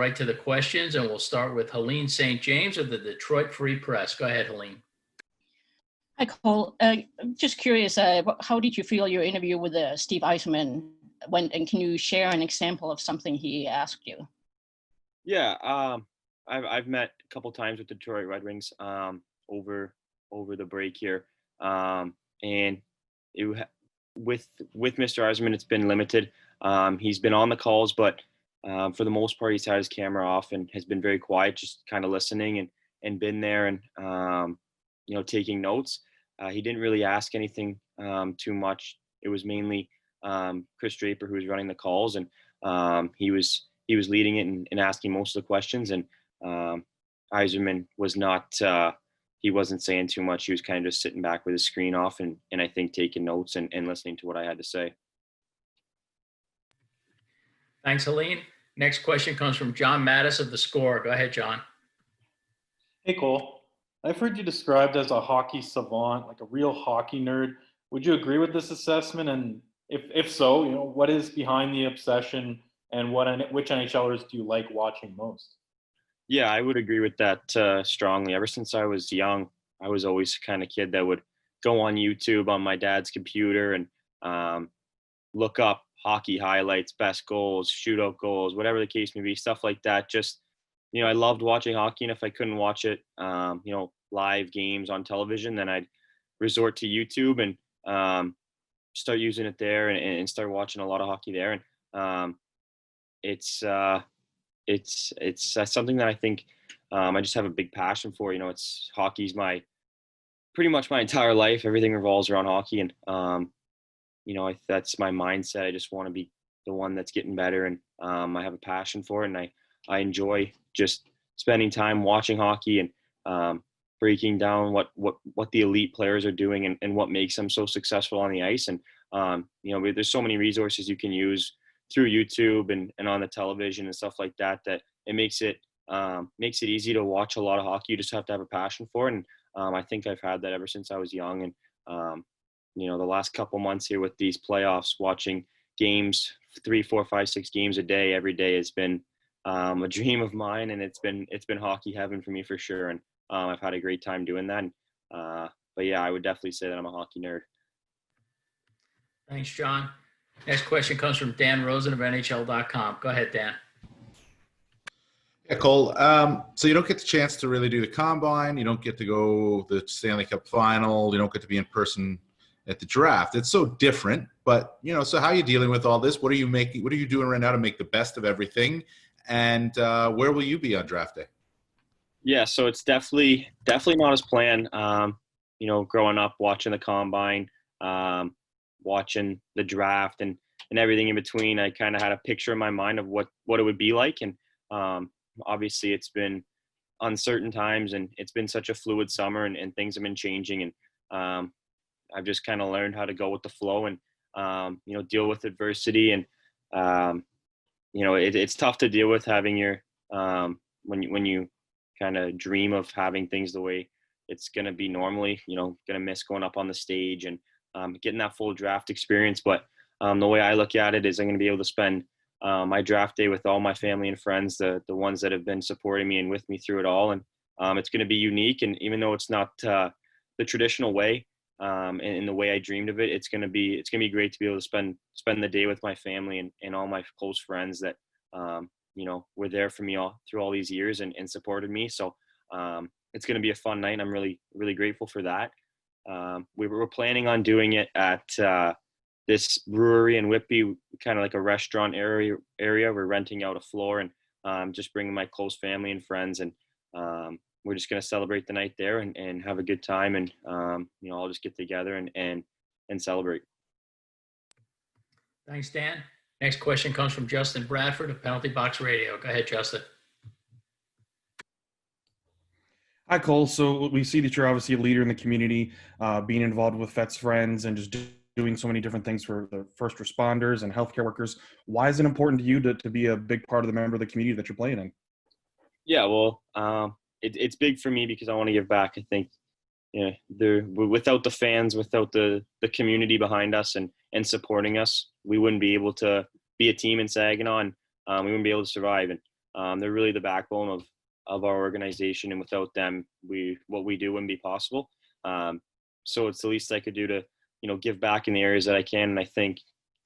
right to the questions, and we'll start with Helene St. James of the Detroit Free Press. Go ahead, Helene. Hi, Cole. Just curious, how did you feel your interview with Steve Eisenman went, and can you share an example of something he asked you? Yeah, I've met a couple times with the Detroit Red Wings over the break here, and with Mr. Eisenman, it's been limited. He's been on the calls, but for the most part, he's had his camera off and has been very quiet, just kind of listening and been there and taking notes. He didn't really ask anything too much. It was mainly Chris Draper who was running the calls, and he was leading it and asking most of the questions. And Eiserman was not. He wasn't saying too much. He was kind of just sitting back with his screen off and I think taking notes and listening to what I had to say. Thanks, Helene. Next question comes from John Mattis of The Score. Go ahead, John. Hey, Cole. I've heard you described as a hockey savant, like a real hockey nerd. Would you agree with this assessment? And if so, what is behind the obsession, and which NHLers do you like watching most? Yeah, I would agree with that strongly. Ever since I was young, I was always the kind of kid that would go on YouTube on my dad's computer and look up hockey highlights, best goals, shootout goals, whatever the case may be, stuff like that. Just, I loved watching hockey, and if I couldn't watch it, live games on television, then I'd resort to YouTube and start using it there and start watching a lot of hockey there. And it's something that I think I just have a big passion for. It's hockey's pretty much my entire life. Everything revolves around hockey, and that's my mindset. I just want to be the one that's getting better, and I have a passion for it, and I enjoy just spending time watching hockey and breaking down what the elite players are doing and what makes them so successful on the ice. And there's so many resources you can use through YouTube and on the television and stuff like that it makes it easy to watch a lot of hockey. You just have to have a passion for it, and I think I've had that ever since I was young. And the last couple months here with these playoffs, watching games 3, 4, 5, 6 games a day every day has been a dream of mine, and it's been hockey heaven for me for sure. And I've had a great time doing that. But yeah, I would definitely say that I'm a hockey nerd. Thanks, John. Next question comes from Dan Rosen of NHL.com. Go ahead, Dan. Yeah, Cole. So you don't get the chance to really do the combine. You don't get to go the Stanley Cup final. You don't get to be in person at the draft. It's so different. But, so how are you dealing with all this? What are you doing right now to make the best of everything? And where will you be on draft day? Yeah, so it's definitely not as planned. Growing up, watching the combine, watching the draft and everything in between, I kind of had a picture in my mind of what it would be like. And obviously it's been uncertain times, and it's been such a fluid summer, and things have been changing. And I've just kind of learned how to go with the flow and, deal with adversity. And, it's tough to deal with having your, when you kind of dream of having things the way it's going to be normally, going to miss going up on the stage and getting that full draft experience. But the way I look at it is I'm going to be able to spend my draft day with all my family and friends, the ones that have been supporting me and with me through it all. And it's going to be unique. And even though it's not the traditional way and the way I dreamed of it, it's going to be great to be able to spend the day with my family and all my close friends that, were there for me all through all these years and supported me. So it's going to be a fun night, and I'm really, really grateful for that. We were planning on doing it at this brewery in Whitby, kind of like a restaurant area. We're renting out a floor and just bringing my close family and friends, and we're just going to celebrate the night there and have a good time, and I'll just get together and celebrate. Thanks, Dan. Next question comes from Justin Bradford of Penalty Box Radio. Go ahead, Justin. Hi, Cole. So we see that you're obviously a leader in the community, being involved with Vets Friends and just doing so many different things for the first responders and healthcare workers. Why is it important to you to be a big part of the member of the community that you're playing in? Yeah, well, it's big for me because I want to give back. I think without the fans, without the community behind us and supporting us, we wouldn't be able to be a team in Saginaw, and we wouldn't be able to survive. And They're really the backbone of our organization, and without them, what we do wouldn't be possible. So it's the least I could do to, give back in the areas that I can. And I think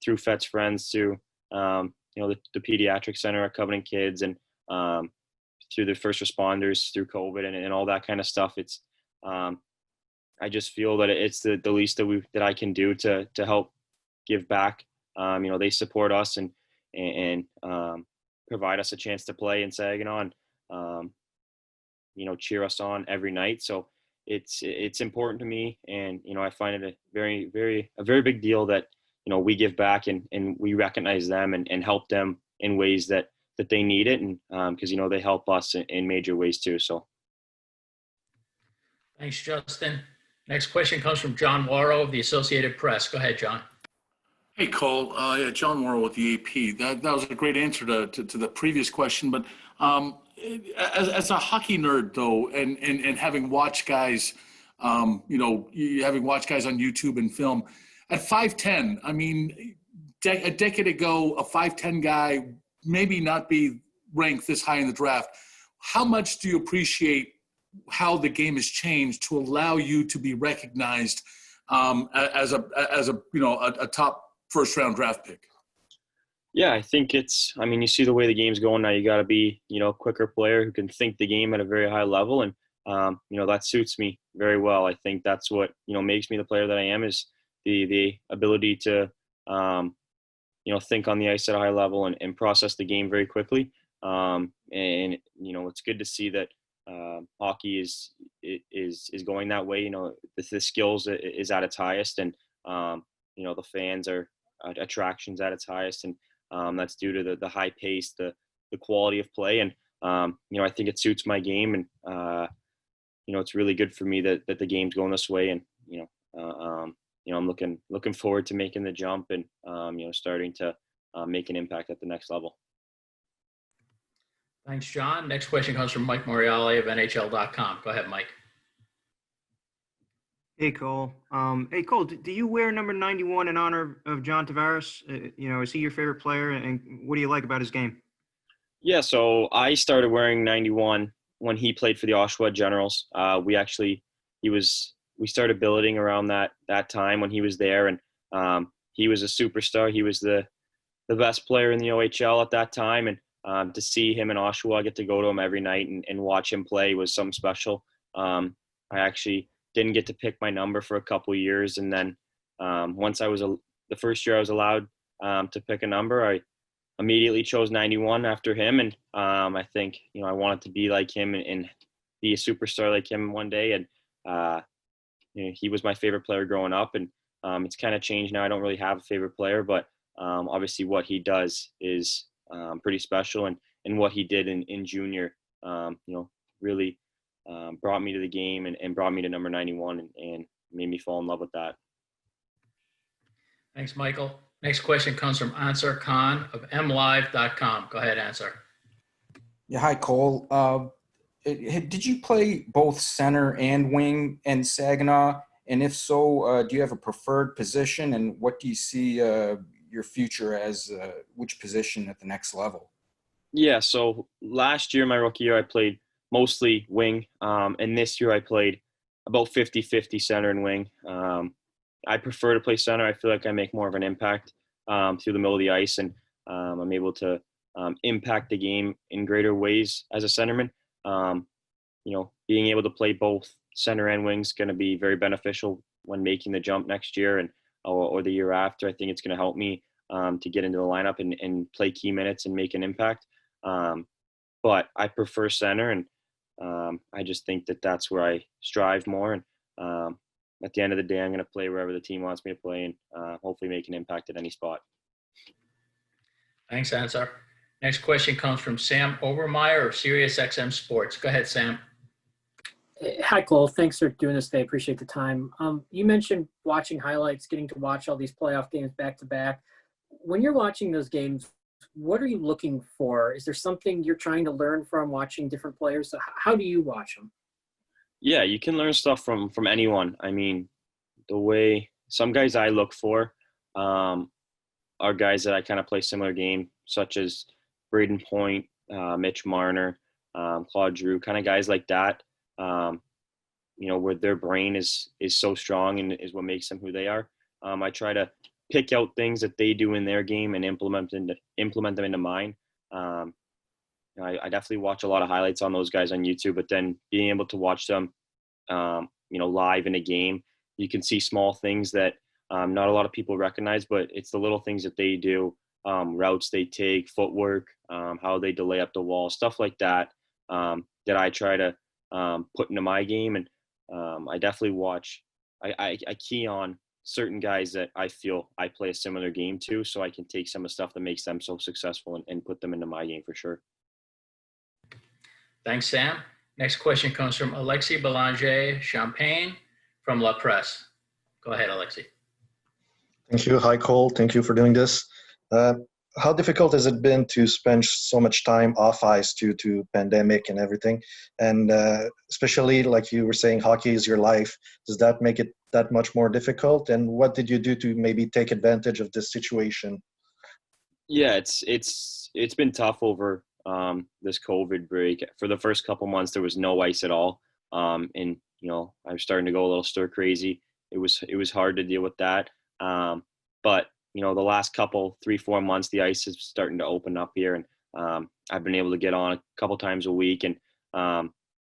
through Fet's Friends, to the pediatric center at Covenant Kids, and through the first responders through COVID and all that kind of stuff, it's I just feel that it's the least that I can do to help give back. They support us and provide us a chance to play in Saginaw, and cheer us on every night. So it's important to me, and I find it a very big deal that we give back, and we recognize them and help them in ways that they need it, and because they help us in major ways too. So Thanks, Justin. Next question comes from John Warrow of the Associated Press. Go ahead, John. Hey, Cole. Yeah, John Morrow with the AP. That was a great answer to the previous question. But as a hockey nerd, though, and having watched guys, having watched guys on YouTube and film, at 5'10", I mean, a decade ago, a 5'10" guy maybe not be ranked this high in the draft. How much do you appreciate how the game has changed to allow you to be recognized as a top first round draft pick? yeah, I think you see the way the game's going now. You got to be a quicker player who can think the game at a very high level, and that suits me very well. I think that's what makes me the player that I am, is the ability to think on the ice at a high level and process the game very quickly. And it's good to see that hockey is going that way. The skills is at its highest, and the fans are attractions at its highest, and that's due to the high pace, the quality of play, and I think it suits my game, and it's really good for me that the game's going this way, and I'm looking forward to making the jump, and starting to make an impact at the next level. Thanks, John. Next question comes from Mike Moriali of NHL.com. Go ahead, Mike. Hey, Cole. Cole, do you wear number 91 in honor of John Tavares? Is he your favorite player, and what do you like about his game? Yeah, so I started wearing 91 when he played for the Oshawa Generals. We started billeting around that time when he was there, and he was a superstar. He was the best player in the OHL at that time, and to see him in Oshawa, get to go to him every night and watch him play was something special. I actually didn't get to pick my number for a couple of years, and then once the first year I was allowed to pick a number, I immediately chose 91 after him, and I think I wanted to be like him and be a superstar like him one day, and he was my favorite player growing up, and it's kind of changed now. I don't really have a favorite player, but obviously what he does is pretty special, and what he did in junior really brought me to the game and brought me to number 91 and made me fall in love with that. Thanks, Michael. Next question comes from Ansar Khan of mlive.com. Go ahead, Ansar. Yeah, hi, Cole. Did you play both center and wing in Saginaw? And if so, do you have a preferred position? And what do you see your future as, which position at the next level? Yeah, so last year, my rookie year, I played mostly wing. And this year I played about 50-50 center and wing. I prefer to play center. I feel like I make more of an impact through the middle of the ice, and I'm able to impact the game in greater ways as a centerman. Being able to play both center and wing is going to be very beneficial when making the jump next year or the year after. I think it's going to help me to get into the lineup and play key minutes and make an impact. But I prefer center, and I just think that that's where I strive more. And at the end of the day, I'm going to play wherever the team wants me to play, and hopefully make an impact at any spot. Thanks, Ansar. Next question comes from Sam Obermeyer of SiriusXM Sports. Go ahead, Sam. Hi, Cole. Thanks for doing this today. I appreciate the time. You mentioned watching highlights, getting to watch all these playoff games back to back. When you're watching those games, what are you looking for? Is there something you're trying to learn from watching different players? So how do you watch them? Yeah, you can learn stuff from anyone. I mean, the way some guys I look for are guys that I kind of play similar game, such as Braden Point, Mitch Marner, Claude Giroux, kind of guys like that. Where their brain is so strong and is what makes them who they are. I try to pick out things that they do in their game and implement them into mine. I definitely watch a lot of highlights on those guys on YouTube, but then being able to watch them, live in a game, you can see small things that not a lot of people recognize, but it's the little things that they do, routes they take, footwork, how they delay up the wall, stuff like that, that I try to put into my game. And I definitely watch, I key on certain guys that I feel I play a similar game to, so I can take some of the stuff that makes them so successful and put them into my game for sure. Thanks, Sam. Next question comes from Alexis Belanger-Champagne from La Presse. Go ahead, Alexis. Thank you. Hi, Cole. Thank you for doing this. How difficult has it been to spend so much time off ice due to pandemic and everything? And especially, like you were saying, hockey is your life. Does that make it that much more difficult? And what did you do to maybe take advantage of this situation? Yeah, it's been tough over this COVID break. For the first couple months, there was no ice at all, and I was starting to go a little stir crazy. It was hard to deal with that, but the last couple 3-4 months, the ice is starting to open up here, and I've been able to get on a couple times a week and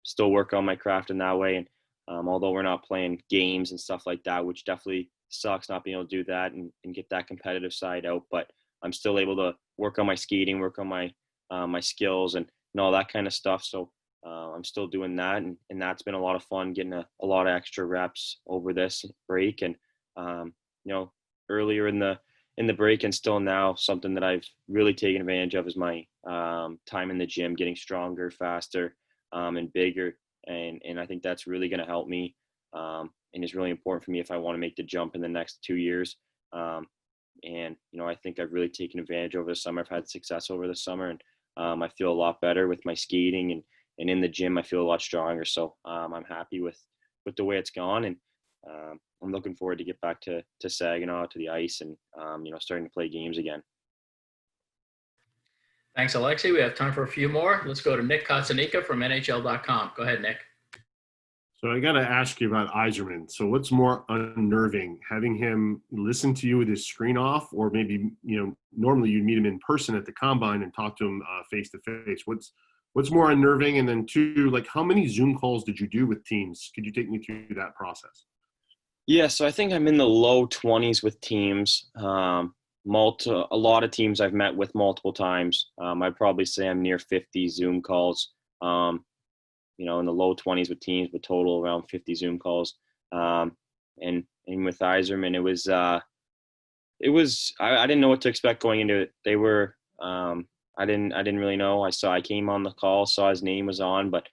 still work on my craft in that way. And although we're not playing games and stuff like that, which definitely sucks not being able to do that and get that competitive side out, but I'm still able to work on my skating, work on my my skills and all that kind of stuff. So I'm still doing that, and that's been a lot of fun, getting a lot of extra reps over this break. And earlier in the break and still now, something that I've really taken advantage of is my time in the gym, getting stronger, faster, and bigger. And I think that's really going to help me, and is really important for me if I want to make the jump in the next 2 years. And I think I've really taken advantage over the summer. I've had success over the summer, and I feel a lot better with my skating, and in the gym I feel a lot stronger. So I'm happy with the way it's gone, and I'm looking forward to get back to Saginaw, to the ice, and starting to play games again. Thanks, Alexei. We have time for a few more. Let's go to Nick Kotsanika from NHL.com. Go ahead, Nick. So I got to ask you about Yzerman. So what's more unnerving, having him listen to you with his screen off, or maybe, normally you'd meet him in person at the combine and talk to him face to face? What's more unnerving? And then two, like, how many Zoom calls did you do with teams? Could you take me through that process? Yeah, so I think I'm in the low 20s with teams. A lot of teams I've met with multiple times. I'd probably say I'm near 50 Zoom calls. In the low 20s with teams, but total around 50 Zoom calls. And with Yzerman, it was I didn't know what to expect going into it. They were I didn't really know. I came on the call, saw his name was on, but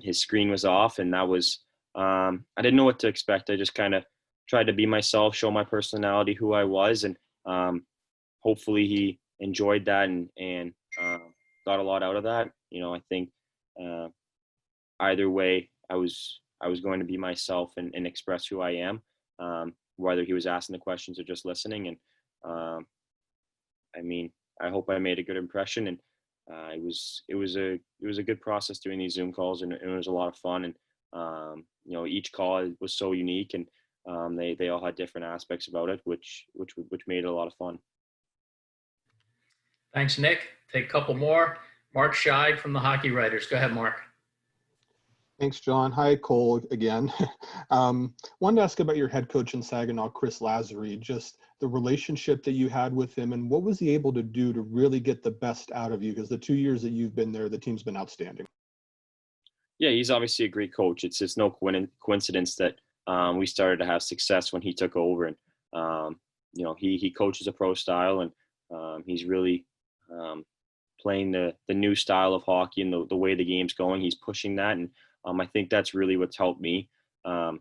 his screen was off, and that was I didn't know what to expect. I just kind of tried to be myself, show my personality, who I was, and hopefully he enjoyed that and got a lot out of that. I think either way, I was going to be myself and express who I am, whether he was asking the questions or just listening. And I hope I made a good impression, and it was a good process doing these Zoom calls, and it was a lot of fun. And each call was so unique, and they all had different aspects about it, which made it a lot of fun. Thanks, Nick. Take a couple more. Mark Scheid from the Hockey Writers. Go ahead, Mark. Thanks, John. Hi, Cole, again. Wanted to ask about your head coach in Saginaw, Chris Lazary, just the relationship that you had with him, and what was he able to do to really get the best out of you? Because the 2 years that you've been there, the team's been outstanding. Yeah, he's obviously a great coach. It's no coincidence that we started to have success when he took over. And, he coaches a pro style, and he's really playing the new style of hockey and the way the game's going. He's pushing that, and I think that's really what's helped me. A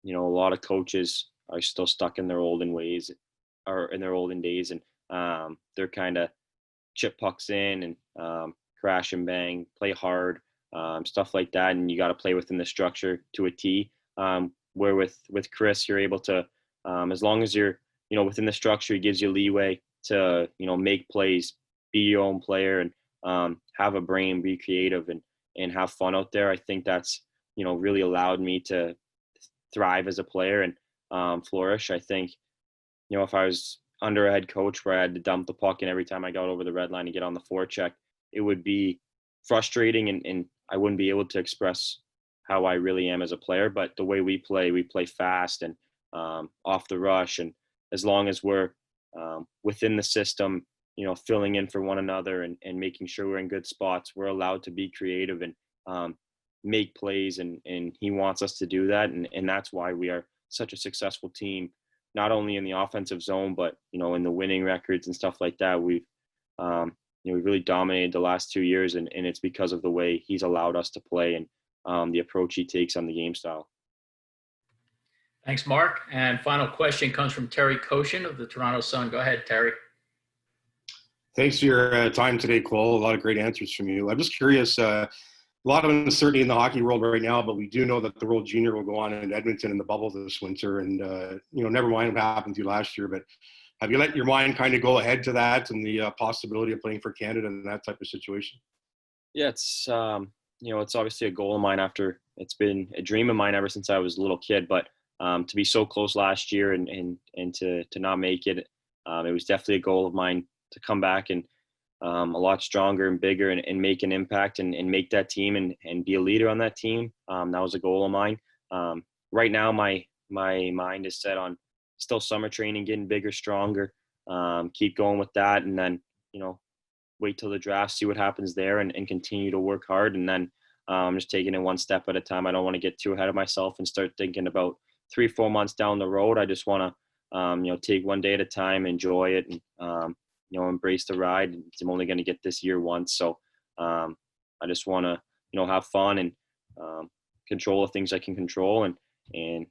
lot of coaches are still stuck in their olden ways or in their olden days, and they're kind of chip pucks in and crash and bang, play hard, stuff like that. And you got to play within the structure to a T. Where with Chris, you're able to, as long as you're, within the structure, he gives you leeway to, make plays, be your own player, and have a brain, be creative, and have fun out there. I think that's, really allowed me to thrive as a player and flourish. I think, if I was under a head coach where I had to dump the puck and every time I got over the red line to get on the forecheck, it would be frustrating and I wouldn't be able to express how I really am as a player. But the way we play fast and off the rush. And as long as we're within the system, filling in for one another and making sure we're in good spots, we're allowed to be creative and make plays. And he wants us to do that. And that's why we are such a successful team, not only in the offensive zone, but, in the winning records and stuff like that. We've really dominated the last 2 years, and it's because of the way he's allowed us to play and the approach he takes on the game style. Thanks, Mark. And final question comes from Terry Koshin of the Toronto Sun. Go ahead, Terry. Thanks for your time today, Cole. A lot of great answers from you. I'm just curious, a lot of uncertainty in the hockey world right now, but we do know that the World Junior will go on in Edmonton in the bubble this winter. And, never mind what happened to you last year, but have you let your mind kind of go ahead to that and the possibility of playing for Canada in that type of situation? Yeah, it's obviously a goal of mine it's been a dream of mine ever since I was a little kid, but to be so close last year and to not make it, it was definitely a goal of mine to come back and a lot stronger and bigger and make an impact and make that team and be a leader on that team. That was a goal of mine. Right now, my mind is set on still summer training, getting bigger, stronger, keep going with that. And then, wait till the draft, see what happens there and continue to work hard. And then just taking it one step at a time. I don't want to get too ahead of myself and start thinking about 3-4 months down the road. I just want to, take one day at a time, enjoy it, and, embrace the ride. I'm only going to get this year once. So I just want to, have fun and control the things I can control. And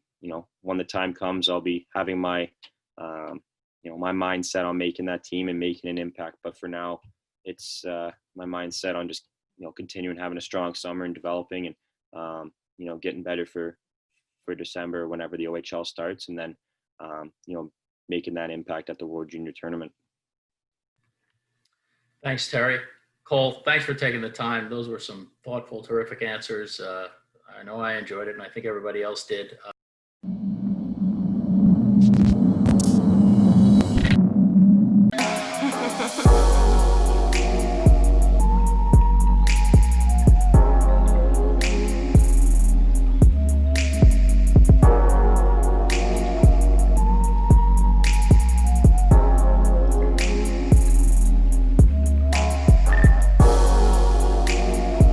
when the time comes, I'll be having my, my mindset on making that team and making an impact. But for now, it's my mindset on just, continuing having a strong summer and developing and, getting better for December whenever the OHL starts, and then, making that impact at the World Junior Tournament. Thanks, Terry. Cole, thanks for taking the time. Those were some thoughtful, terrific answers. I know I enjoyed it, and I think everybody else did.